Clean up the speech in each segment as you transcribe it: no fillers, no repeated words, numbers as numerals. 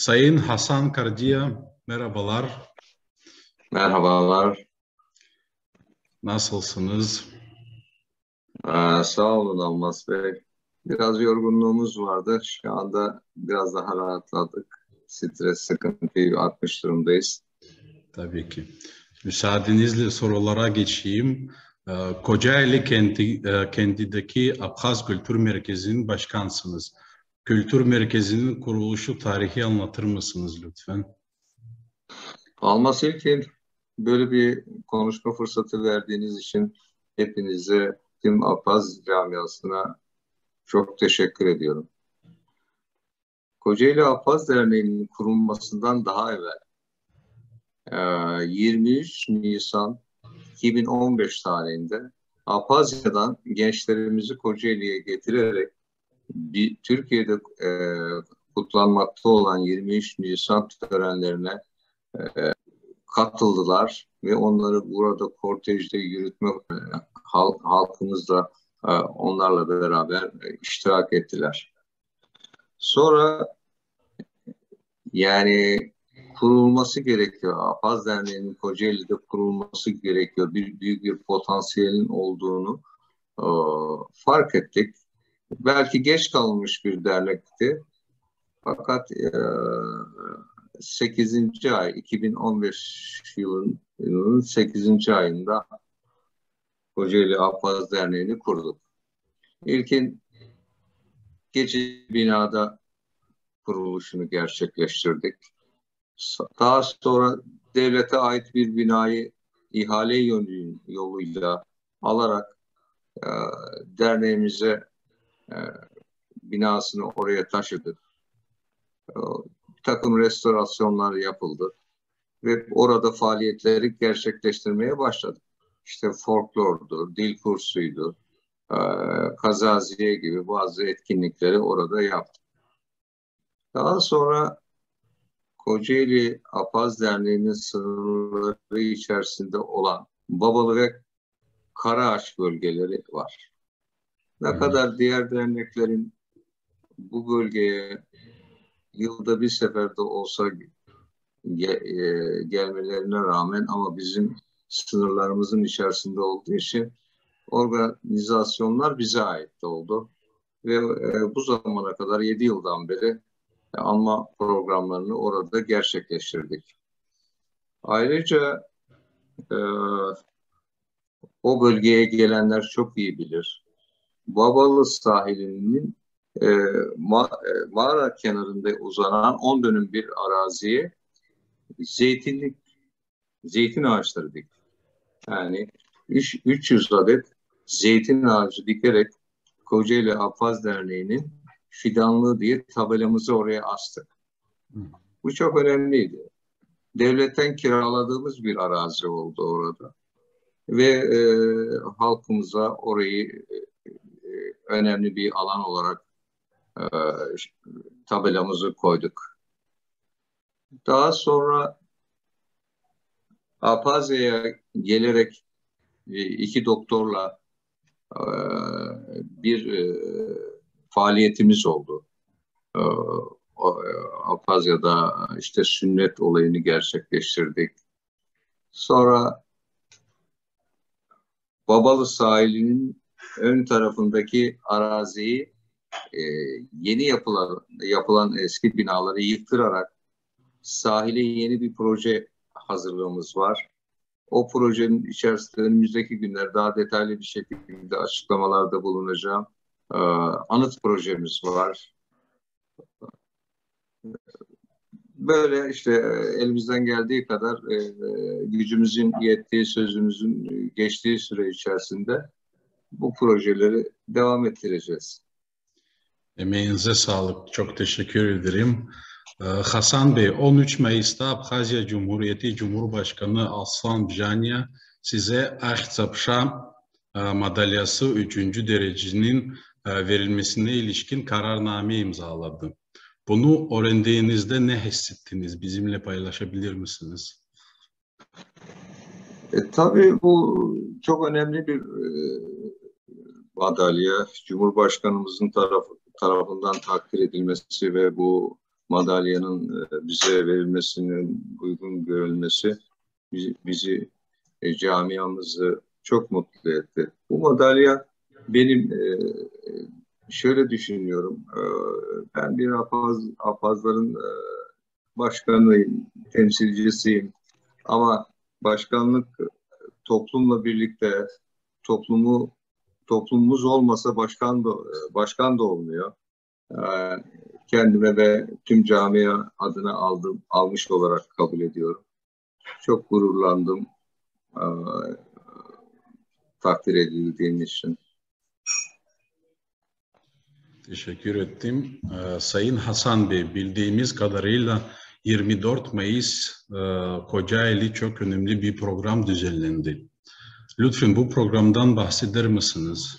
Sayın Hasan Kardia, merhabalar. Merhabalar. Nasılsınız? Sağ olun Almas Bey. Biraz yorgunluğumuz vardı. Şu anda biraz daha rahatladık. Stres, sıkıntıyı atmış durumdayız. Tabii ki. Müsaadenizle sorulara geçeyim. Kocaeli kentindeki Abhaz Kültür Merkezi'nin başkansınız. Kültür Merkezi'nin kuruluşu tarihi anlatır mısınız lütfen? Almas İlkin, böyle bir konuşma fırsatı verdiğiniz için hepinize, tüm Apaz camiasına çok teşekkür ediyorum. Kocaeli Apaz Derneği'nin kurulmasından daha evvel 23 Nisan 2015 tarihinde Apazya'dan gençlerimizi Kocaeli'ye getirerek Türkiye'de kutlanmakta olan 23 Nisan törenlerine katıldılar ve onları burada kortejde yürütme halkımızla onlarla beraber iştirak ettiler. Sonra yani kurulması gerekiyor. Apaz Derneği'nin Kocaeli'de kurulması gerekiyor. Büyük bir potansiyelin olduğunu fark ettik. Belki geç kalmış bir dernekti. Fakat 8. ay 2015 yılının 8. ayında Kocaeli Apaz Derneği'ni kurduk. İlkin gece binada kuruluşunu gerçekleştirdik. Daha sonra devlete ait bir binayı ihale yoluyla alarak derneğimize binasını oraya taşıdık. Bir takım restorasyonlar yapıldı ve orada faaliyetleri gerçekleştirmeye başladık. İşte folklordu, dil kursuydu, kazaziye gibi bazı etkinlikleri orada yaptık. Daha sonra Kocaeli Apaz Derneği'nin sınırları içerisinde olan Babalı ve Karaağaç bölgeleri var. Ne kadar diğer derneklerin bu bölgeye yılda bir seferde olsa gelmelerine rağmen ama bizim sınırlarımızın içerisinde olduğu için organizasyonlar bize ait oldu. Ve bu zamana kadar 7 yıldan beri anma programlarını orada gerçekleştirdik. Ayrıca o bölgeye gelenler çok iyi bilir. Babalı sahilinin mağara kenarında uzanan 10 dönüm bir araziye zeytin ağaçları diktik. Yani 300 adet zeytin ağacı dikerek Kocaeli Apaz Derneği'nin fidanlığı diye tabelamızı oraya astık. Bu çok önemliydi. Devletten kiraladığımız bir arazi oldu orada. Ve halkımıza orayı önemli bir alan olarak tabelamızı koyduk. Daha sonra Apazya'ya gelerek iki doktorla bir faaliyetimiz oldu. Apazya'da işte sünnet olayını gerçekleştirdik. Sonra Babalı sahilinin ön tarafındaki araziyi yeni yapılan eski binaları yıktırarak sahile yeni bir proje hazırlığımız var. O projenin içerisinde önümüzdeki günler daha detaylı bir şekilde açıklamalarda bulunacağım. Anıt projemiz var. Böyle işte elimizden geldiği kadar gücümüzün yettiği, sözümüzün geçtiği süre içerisinde bu projeleri devam ettireceğiz. Emeğinize sağlık. Çok teşekkür ederim. Hasan Bey, 13 Mayıs'ta Abhazya Cumhuriyeti Cumhurbaşkanı Aslan Bjanya size Ahzapşa madalyası 3. derecenin verilmesine ilişkin kararname imzaladı. Bunu öğrendiğinizde ne hissettiniz? Bizimle paylaşabilir misiniz? Tabii bu çok önemli bir madalya. Cumhurbaşkanımızın tarafından takdir edilmesi ve bu madalyanın bize verilmesinin uygun görülmesi bizi camiamızı çok mutlu etti. Bu madalya benim şöyle düşünüyorum. Ben bir apazların başkanıyım, temsilcisiyim. Ama başkanlık toplumla birlikte toplumumuz olmasa başkan da olmuyor. Kendime ve tüm camia adına almış olarak kabul ediyorum. Çok gururlandım takdir edildiğim için. Teşekkür ettim. Sayın Hasan Bey, bildiğimiz kadarıyla 24 Mayıs Kocaeli çok önemli bir program düzenlendi. Lütfen bu programdan bahseder misiniz?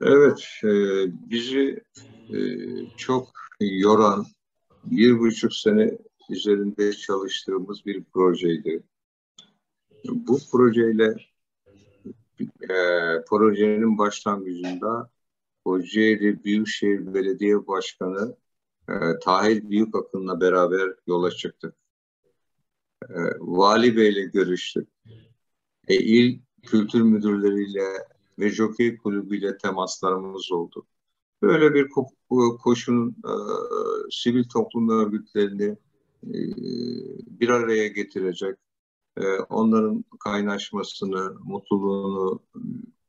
Evet, bizi çok yoran, 1,5 sene üzerinde çalıştığımız bir projeydi. Bu projeyle projenin başlangıcında Kocaeli Büyükşehir Belediye Başkanı Tahir Büyükakın'la beraber yola çıktık. Vali Bey'le görüştük. İl kültür müdürleriyle ve Jokey Kulübü'yle temaslarımız oldu. Böyle bir koşunun sivil toplum örgütlerini bir araya getirecek, onların kaynaşmasını, mutluluğunu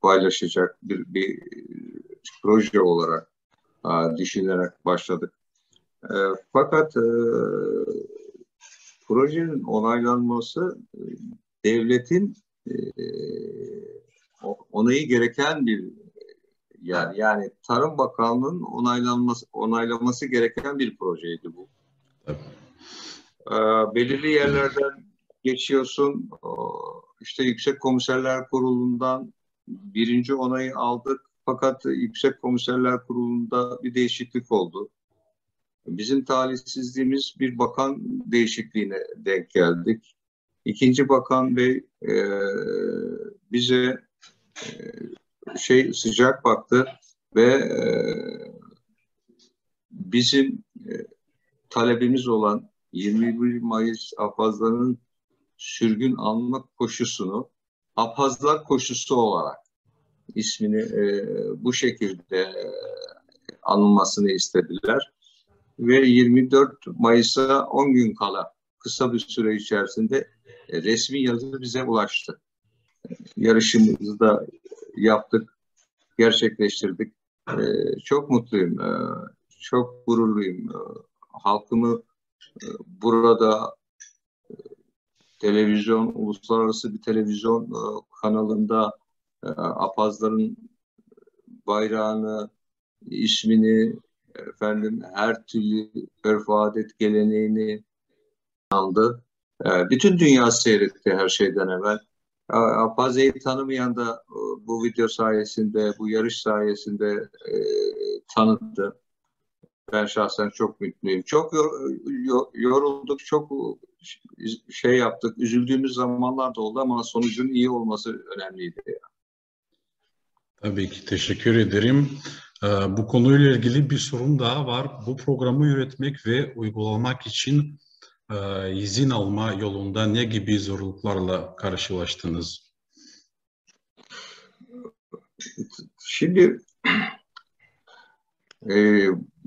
paylaşacak bir proje olarak düşünerek başladık. Fakat projenin onaylanması devletin onayı gereken bir yer. Yani Tarım Bakanlığı'nın onaylaması gereken bir projeydi bu. Belirli yerlerden geçiyorsun. İşte Yüksek Komiserler Kurulu'ndan birinci onayı aldık. Fakat Yüksek Komiserler Kurulu'nda bir değişiklik oldu. Bizim talihsizliğimiz bir bakan değişikliğine denk geldik. İkinci bakan bey bize sıcak baktı ve bizim talebimiz olan 21 Mayıs Apazlarının sürgün alma koşusunu Apazlar koşusu olarak ismini bu şekilde anılmasını istediler. Ve 24 Mayıs'a 10 gün kala kısa bir süre içerisinde resmi yazı bize ulaştı. Yarışımızı da yaptık, gerçekleştirdik. Çok mutluyum, çok gururluyum. Halkımı burada uluslararası bir televizyon kanalında Apazların bayrağını, ismini, her türlü örf adet geleneğini aldı. Bütün dünya seyretti her şeyden evvel. Apaze'yi tanımayan da bu video sayesinde, bu yarış sayesinde tanıdı. Ben şahsen çok mutluyum. Çok yorulduk, çok yaptık. Üzüldüğümüz zamanlar da oldu ama sonucun iyi olması önemliydi. Tabii ki teşekkür ederim. Bu konuyla ilgili bir sorun daha var. Bu programı üretmek ve uygulamak için izin alma yolunda ne gibi zorluklarla karşılaştınız? Şimdi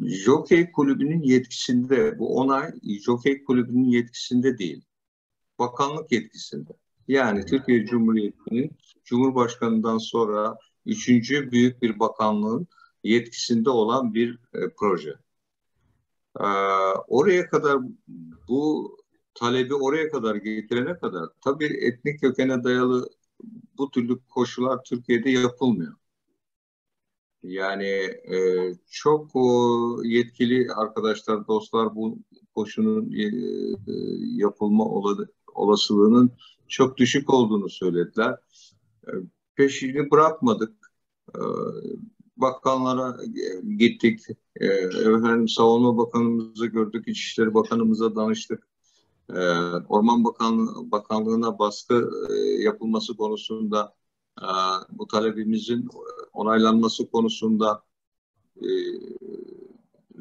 Jokey Kulübü'nün yetkisinde, bu onay Jokey Kulübü'nün yetkisinde değil, bakanlık yetkisinde. Yani Türkiye Cumhuriyeti'nin Cumhurbaşkanı'ndan sonra 3. büyük bir bakanlığın yetkisinde olan bir proje. Oraya kadar bu talebi oraya kadar getirene kadar tabii etnik kökene dayalı bu türlü koşullar Türkiye'de yapılmıyor. Yani çok yetkili arkadaşlar, dostlar bu koşunun yapılma olasılığının çok düşük olduğunu söylediler. Peşini bırakmadık. Bakanlara gittik. Savunma Bakanımızı gördük. İçişleri Bakanımıza danıştık. Orman Bakanlığı'na baskı yapılması konusunda, bu talebimizin onaylanması konusunda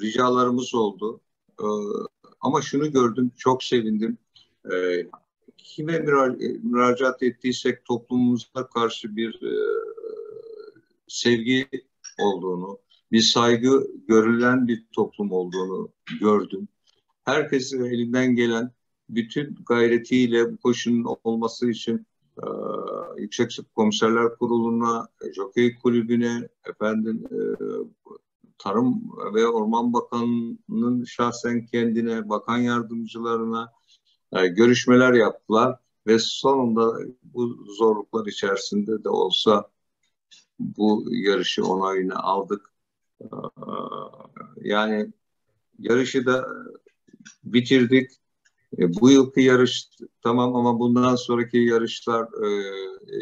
ricalarımız oldu. Ama şunu gördüm, çok sevindim. Kime müracaat ettiysek toplumumuza karşı bir sevgi olduğunu, bir saygı görülen bir toplum olduğunu gördüm. Herkesin elinden gelen bütün gayretiyle bu koşunun olması için Yüksek Komiserler Kurulu'na, Jockey Kulübü'ne, Tarım ve Orman Bakanı'nın şahsen kendine, bakan yardımcılarına görüşmeler yaptılar ve sonunda bu zorluklar içerisinde de olsa bu yarışı onayını aldık. Yani yarışı da bitirdik. Bu yılki yarış tamam ama bundan sonraki yarışlar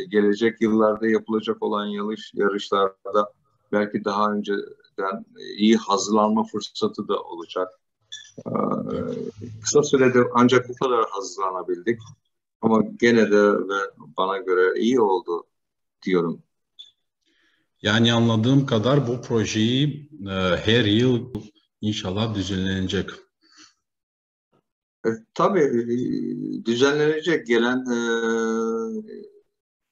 gelecek yıllarda yapılacak olan yarışlarda belki daha önceden iyi hazırlanma fırsatı da olacak. Kısa sürede ancak bu kadar hazırlanabildik. Ama gene de bana göre iyi oldu diyorum. Yani anladığım kadar bu projeyi her yıl inşallah düzenlenecek. Tabii düzenlenecek, gelen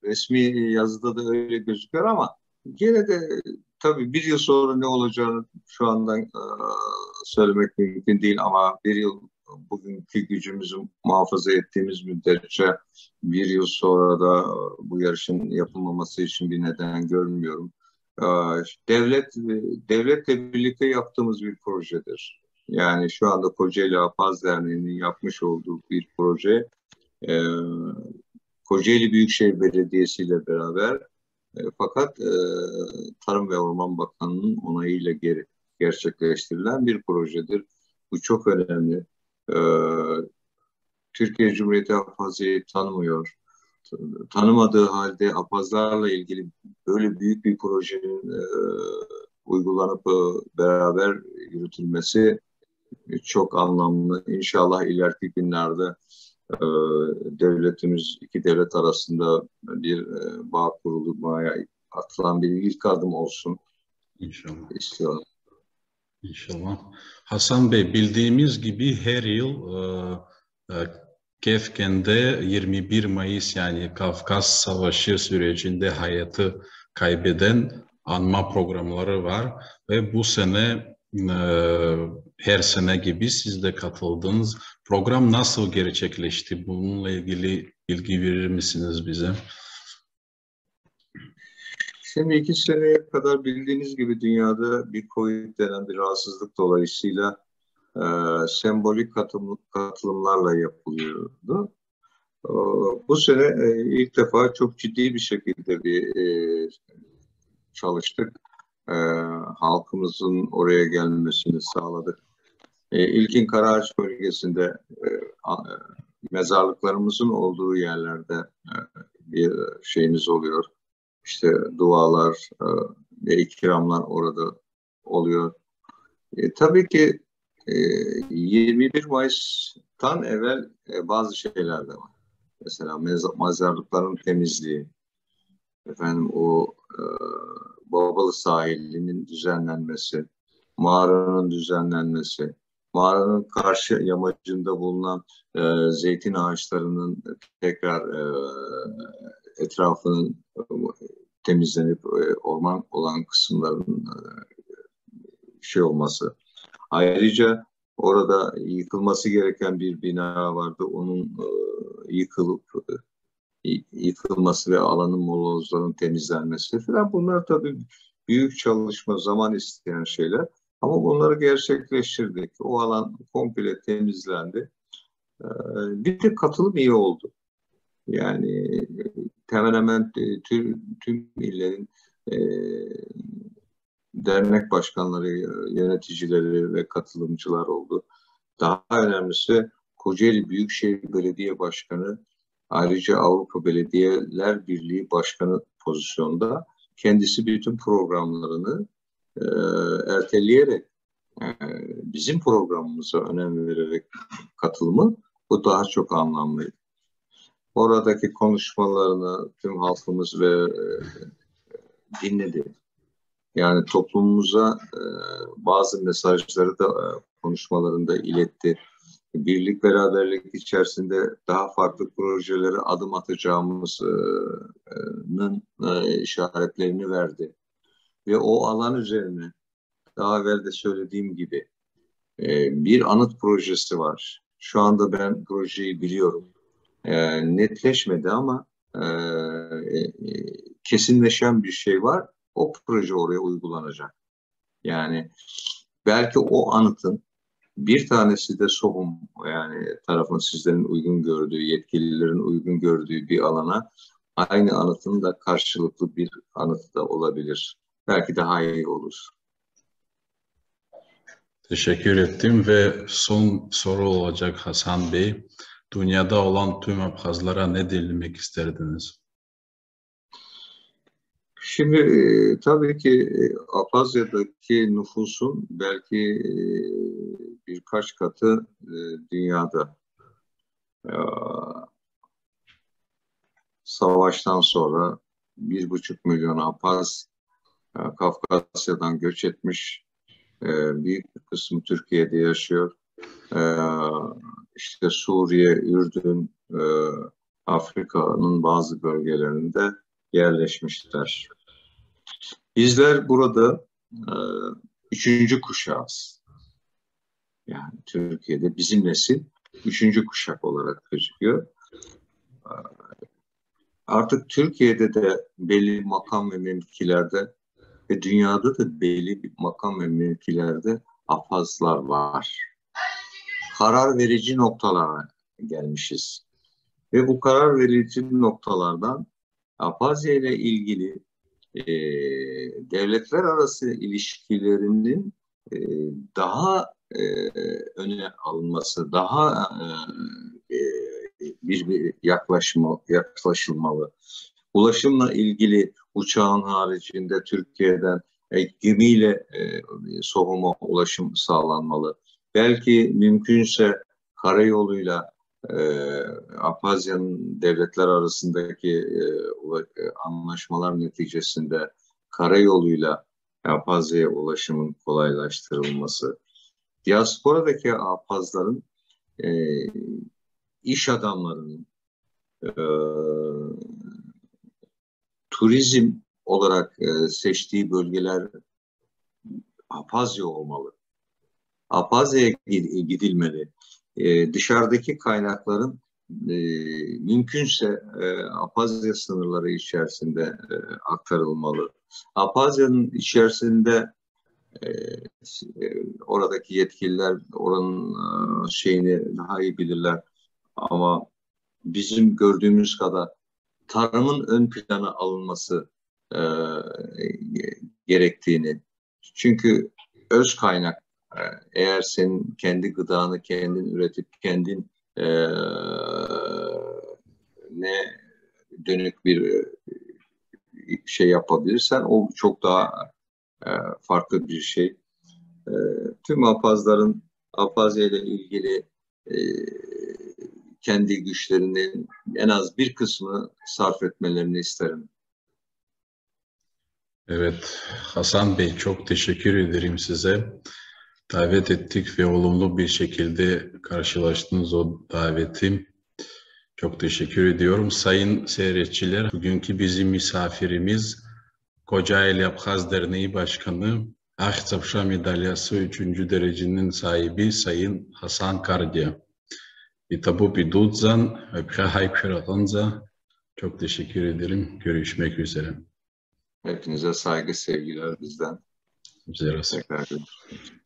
resmi yazıda da öyle gözüküyor ama gene de tabii bir yıl sonra ne olacağını şu andan söylemek mümkün değil ama bir yıl bugünkü gücümüzü muhafaza ettiğimiz müddetçe bir yıl sonra da bu yarışın yapılmaması için bir neden görmüyorum. Devletle birlikte yaptığımız bir projedir. Yani şu anda Kocaeli Apaz Derneği'nin yapmış olduğu bir proje. Kocaeli Büyükşehir Belediyesi ile beraber fakat Tarım ve Orman Bakanı'nın onayıyla gerçekleştirilen bir projedir. Bu çok önemli. Türkiye Cumhuriyeti Apaz'ı tanımıyor. Tanımadığı halde apazlarla ilgili böyle büyük bir projenin uygulanıp beraber yürütülmesi çok anlamlı. İnşallah ileriki günlerde devletimiz, iki devlet arasında bir bağ kurulmaya atılan bir ilk adım olsun. İnşallah. İstiyorum. İnşallah. Hasan Bey, bildiğimiz gibi her yıl Kefken'de 21 Mayıs yani Kafkas Savaşı sürecinde hayatı kaybeden anma programları var ve bu sene her sene gibi siz de katıldınız. Program nasıl gerçekleşti? Bununla ilgili bilgi verir misiniz bize? Şimdi 2 seneye kadar bildiğiniz gibi dünyada bir COVID denen bir rahatsızlık dolayısıyla sembolik katılımlarla yapılıyordu. Bu sene ilk defa çok ciddi bir şekilde çalıştık. Halkımızın oraya gelmesini sağladık. İlkin Karaağaç bölgesinde mezarlıklarımızın olduğu yerlerde bir şeyimiz oluyor. İşte dualar ve ikramlar orada oluyor. Tabii ki 21 Mayıs'tan evvel bazı şeyler de var. Mesela mezarlıkların temizliği, o Babalı sahilinin düzenlenmesi, mağaranın düzenlenmesi, mağaranın karşı yamacında bulunan zeytin ağaçlarının tekrar etrafının temizlenip orman olan kısımların olması. Ayrıca orada yıkılması gereken bir bina vardı. Onun yıkılması ve alanın molozların temizlenmesi falan. Bunlar tabii büyük çalışma, zaman isteyen şeyler. Ama bunları gerçekleştirdik. O alan komple temizlendi. Bir de katılım iyi oldu. Yani hemen hemen tüm illerin dernek başkanları, yöneticileri ve katılımcılar oldu. Daha önemlisi Kocaeli Büyükşehir Belediye Başkanı, ayrıca Avrupa Belediyeler Birliği Başkanı pozisyonda kendisi bütün programlarını erteleyerek bizim programımıza önem vererek katılımı bu daha çok anlamlıydı. Oradaki konuşmalarını tüm halkımız dinledi. Yani toplumumuza bazı mesajları da konuşmalarında iletti. Birlik, beraberlik içerisinde daha farklı projelere adım atacağımızın işaretlerini verdi. Ve o alan üzerine daha evvel de söylediğim gibi bir anıt projesi var. Şu anda ben projeyi biliyorum. Netleşmedi ama kesinleşen bir şey var. O proje oraya uygulanacak. Yani belki o anıtın bir tanesi de Sohum, yani tarafın sizlerin uygun gördüğü, yetkililerin uygun gördüğü bir alana aynı anıtın da karşılıklı bir anıtı da olabilir. Belki daha iyi olur. Teşekkür ettim ve son soru olacak Hasan Bey. Dünyada olan tüm Abhazlara ne dilemek isterdiniz? Şimdi tabii ki Apazya'daki nüfusun belki birkaç katı dünyada. E, Savaştan sonra 1,5 milyon Apaz Kafkasya'dan göç etmiş. Büyük bir kısmı Türkiye'de yaşıyor. İşte Suriye, Ürdün, Afrika'nın bazı bölgelerinde yerleşmişler. Bizler burada üçüncü kuşağız. Yani Türkiye'de bizim nesil üçüncü kuşak olarak gözüküyor. Artık Türkiye'de de belli makam ve mevkilerde ve dünyada da belli bir makam ve mevkilerde Apazlar var. Karar verici noktalara gelmişiz. Ve bu karar verici noktalardan Apazya ile ilgili devletler arası ilişkilerinin daha öne alınması, daha bir yaklaşılmalı. Ulaşımla ilgili uçağın haricinde Türkiye'den gemiyle Sohum'a ulaşım sağlanmalı. Belki mümkünse karayoluyla Apazya'nın devletler arasındaki anlaşmalar neticesinde karayoluyla Apazya'ya ulaşımın kolaylaştırılması. Diasporadaki Apazların iş adamlarının turizm olarak seçtiği bölgeler Apazya olmalı. Apazya'ya gidilmeli. Dışarıdaki kaynakların mümkünse Apazya sınırları içerisinde aktarılmalı. Apazya'nın içerisinde oradaki yetkililer oranın şeyini daha iyi bilirler. Ama bizim gördüğümüz kadar tarımın ön plana alınması gerektiğini. Çünkü öz kaynak, eğer senin kendi gıdanı kendin üretip kendin ne dönük bir şey yapabilirsen o çok daha farklı bir şey. Tüm Apazların Apazya ile ilgili kendi güçlerinin en az bir kısmını sarf etmelerini isterim. Evet, Hasan Bey çok teşekkür ederim size. Davet ettik ve olumlu bir şekilde karşılaştınız o daveti. Çok teşekkür ediyorum. Sayın seyirciler, bugünkü bizim misafirimiz Kocaeli Abhaz Derneği Başkanı, Akçapşa Madalyası 3. derecenin sahibi Sayın Hasan Kardia. Itabu Bidudzan, Öpkahai Kıralanza. Çok teşekkür ederim. Görüşmek üzere. Hepinize saygı, sevgiler bizden. Üzere. Tekrar görüşmek üzere.